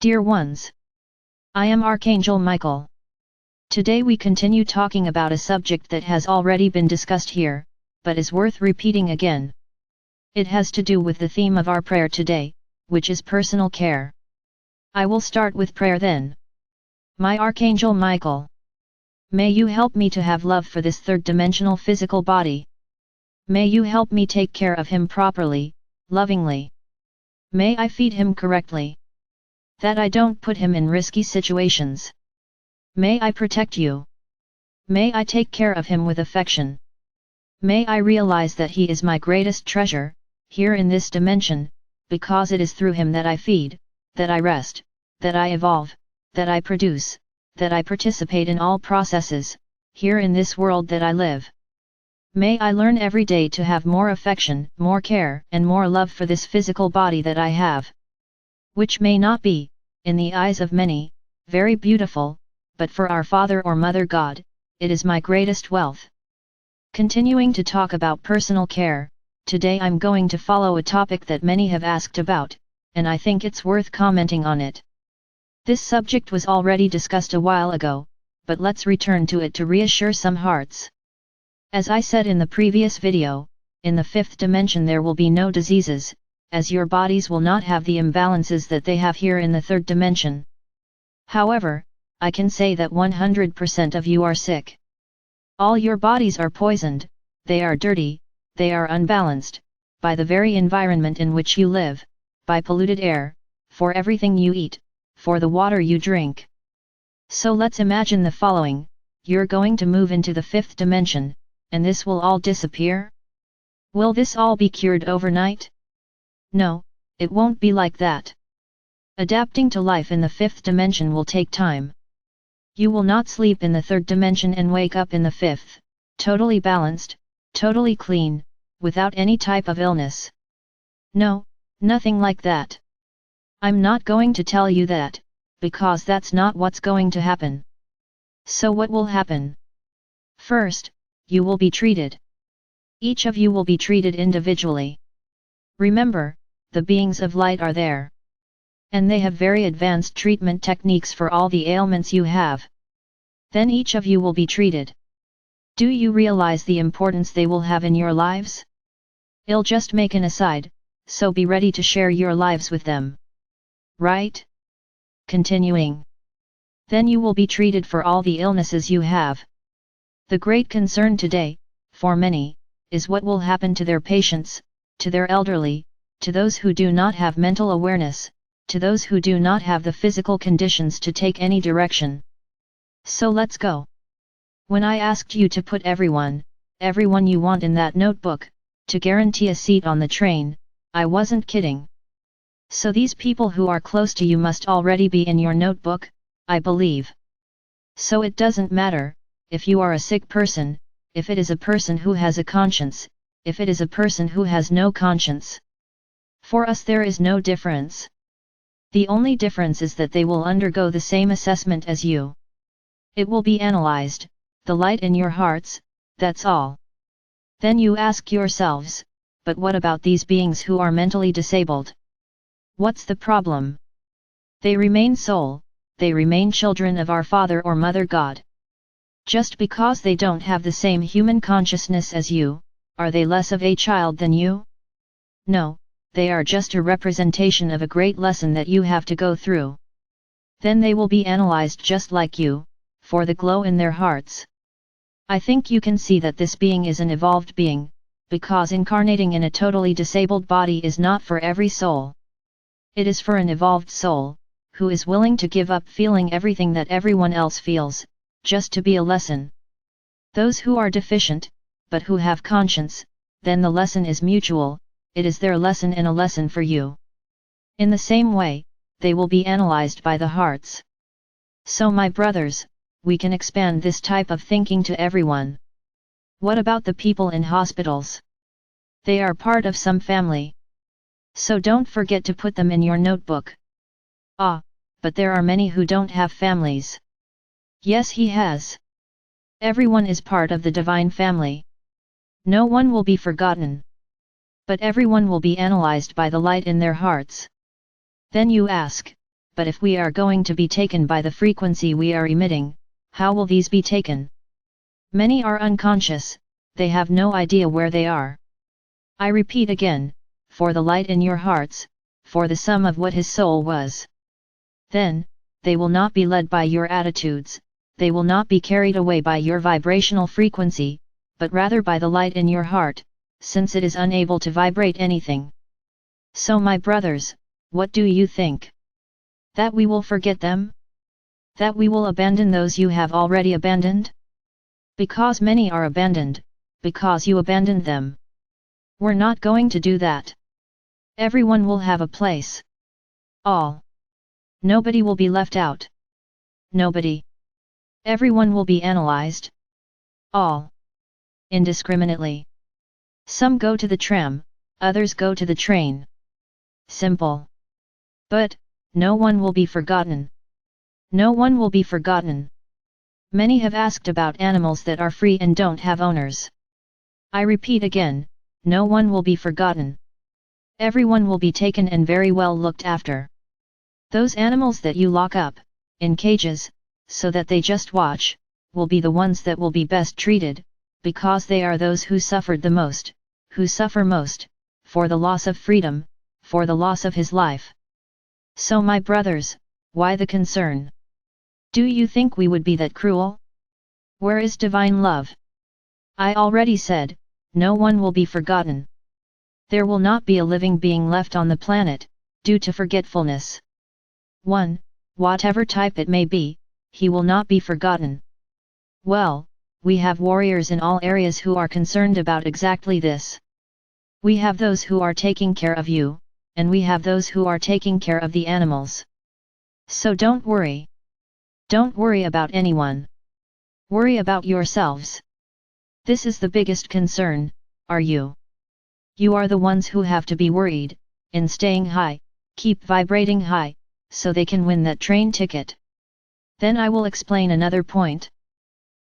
Dear ones, I am Archangel Michael. Today we continue talking about a subject that has already been discussed here, but is worth repeating again. It has to do with the theme of our prayer today, which is personal care. I will start with prayer then. My Archangel Michael, may you help me to have love for this third-dimensional physical body. May you help me take care of him properly, lovingly. May I feed him correctly. That I don't put him in risky situations. May I protect you. May I take care of him with affection. May I realize that he is my greatest treasure, here in this dimension, because it is through him that I feed, that I rest, that I evolve, that I produce, that I participate in all processes, here in this world that I live. May I learn every day to have more affection, more care, and more love for this physical body that I have. Which may not be, in the eyes of many, very beautiful, but for our Father or Mother God, it is my greatest wealth. Continuing to talk about personal care, today I'm going to follow a topic that many have asked about, and I think it's worth commenting on it. This subject was already discussed a while ago, but let's return to it to reassure some hearts. As I said in the previous video, in the fifth dimension there will be no diseases, as your bodies will not have the imbalances that they have here in the third dimension. However, I can say that 100% of you are sick. All your bodies are poisoned, they are dirty, they are unbalanced, by the very environment in which you live, by polluted air, for everything you eat, for the water you drink. So let's imagine the following: you're going to move into the fifth dimension, and this will all disappear? Will this all be cured overnight? No, it won't be like that. Adapting to life in the fifth dimension will take time. You will not sleep in the third dimension and wake up in the fifth, totally balanced, totally clean, without any type of illness. No, nothing like that. I'm not going to tell you that, because that's not what's going to happen. So what will happen? First, you will be treated. Each of you will be treated individually. Remember, the beings of light are there. And they have very advanced treatment techniques for all the ailments you have. Then each of you will be treated. Do you realize the importance they will have in your lives? I'll just make an aside, so be ready to share your lives with them. Right? Continuing. Then you will be treated for all the illnesses you have. The great concern today, for many, is what will happen to their patients, to their elderly, to those who do not have mental awareness, to those who do not have the physical conditions to take any direction. So let's go. When I asked you to put everyone you want in that notebook, to guarantee a seat on the train, I wasn't kidding. So these people who are close to you must already be in your notebook, I believe. So it doesn't matter, if you are a sick person, if it is a person who has a conscience, if it is a person who has no conscience. For us there is no difference. The only difference is that they will undergo the same assessment as you. It will be analyzed, the light in your hearts, that's all. Then you ask yourselves, but what about these beings who are mentally disabled? What's the problem? They remain soul, they remain children of our Father or Mother God. Just because they don't have the same human consciousness as you, are they less of a child than you? No, they are just a representation of a great lesson that you have to go through. Then they will be analyzed just like you, for the glow in their hearts. I think you can see that this being is an evolved being, because incarnating in a totally disabled body is not for every soul. It is for an evolved soul, who is willing to give up feeling everything that everyone else feels, just to be a lesson. Those who are deficient, but who have conscience, then the lesson is mutual, it is their lesson and a lesson for you. In the same way, they will be analyzed by the hearts. So my brothers, we can expand this type of thinking to everyone. What about the people in hospitals? They are part of some family. So don't forget to put them in your notebook. Ah, but there are many who don't have families. Yes, he has. Everyone is part of the divine family. No one will be forgotten. But everyone will be analyzed by the light in their hearts. Then you ask, but if we are going to be taken by the frequency we are emitting, how will these be taken? Many are unconscious, they have no idea where they are. I repeat again, for the light in your hearts, for the sum of what his soul was. Then, they will not be led by your attitudes, they will not be carried away by your vibrational frequency, but rather by the light in your heart, since it is unable to vibrate anything. So my brothers, what do you think? That we will forget them? That we will abandon those you have already abandoned? Because many are abandoned, because you abandoned them. We're not going to do that. Everyone will have a place. All. Nobody will be left out. Nobody. Everyone will be analyzed. All. Indiscriminately. Some go to the tram, others go to the train. Simple. But, no one will be forgotten. No one will be forgotten. Many have asked about animals that are free and don't have owners. I repeat again, no one will be forgotten. Everyone will be taken and very well looked after. Those animals that you lock up, in cages, so that they just watch, will be the ones that will be best treated, because they are those who suffered the most, who suffer most, for the loss of freedom, for the loss of his life. So my brothers, why the concern? Do you think we would be that cruel? Where is divine love? I already said, no one will be forgotten. There will not be a living being left on the planet, due to forgetfulness. 1. Whatever type it may be, he will not be forgotten. Well, we have warriors in all areas who are concerned about exactly this. We have those who are taking care of you, and we have those who are taking care of the animals. So don't worry. Don't worry about anyone. Worry about yourselves. This is the biggest concern, are you? You are the ones who have to be worried, in staying high, keep vibrating high, so they can win that train ticket. Then I will explain another point.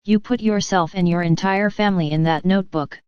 You put yourself and your entire family in that notebook.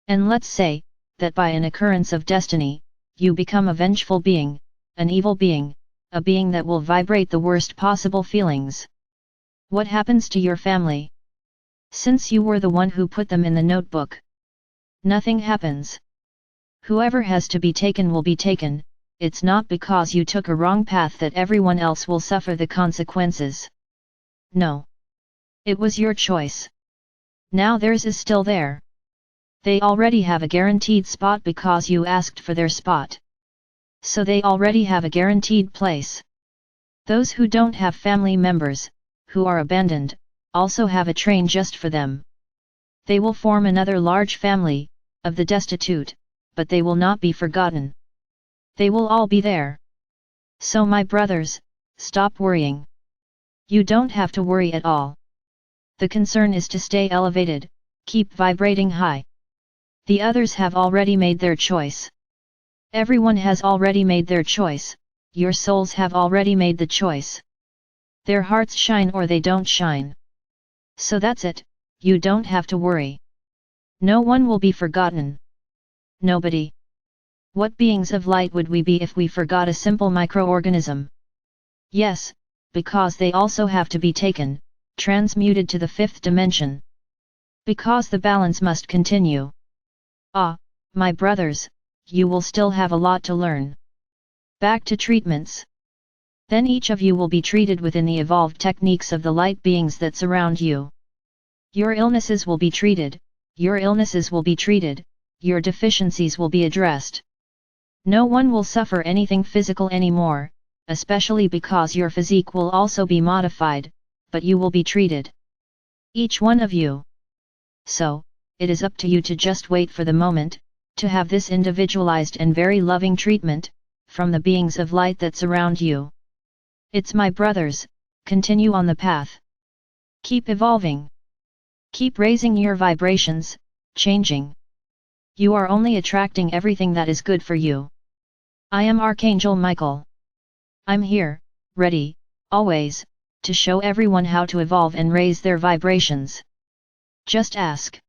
And let's say, that by an occurrence of destiny, you become a vengeful being, an evil being, a being that will vibrate the worst possible feelings. What happens to your family? Since you were the one who put them in the notebook. Nothing happens. Whoever has to be taken will be taken, it's not because you took a wrong path that everyone else will suffer the consequences. No. It was your choice. Now theirs is still there. They already have a guaranteed spot because you asked for their spot. So they already have a guaranteed place. Those who don't have family members, who are abandoned, also have a train just for them. They will form another large family, of the destitute, but they will not be forgotten. They will all be there. So my brothers, stop worrying. You don't have to worry at all. The concern is to stay elevated, keep vibrating high. The others have already made their choice. Everyone has already made their choice, your souls have already made the choice. Their hearts shine or they don't shine. So that's it, you don't have to worry. No one will be forgotten. Nobody. What beings of light would we be if we forgot a simple microorganism? Yes, because they also have to be taken, transmuted to the fifth dimension. Because the balance must continue. Ah, my brothers, you will still have a lot to learn. Back to treatments. Then each of you will be treated within the evolved techniques of the light beings that surround you. Your illnesses will be treated, your illnesses will be treated, your deficiencies will be addressed. No one will suffer anything physical anymore, especially because your physique will also be modified, but you will be treated. Each one of you. So, it is up to you to just wait for the moment, to have this individualized and very loving treatment, from the beings of light that surround you. It's my brothers, continue on the path. Keep evolving. Keep raising your vibrations, changing. You are only attracting everything that is good for you. I am Archangel Michael. I'm here, ready, always, to show everyone how to evolve and raise their vibrations. Just ask.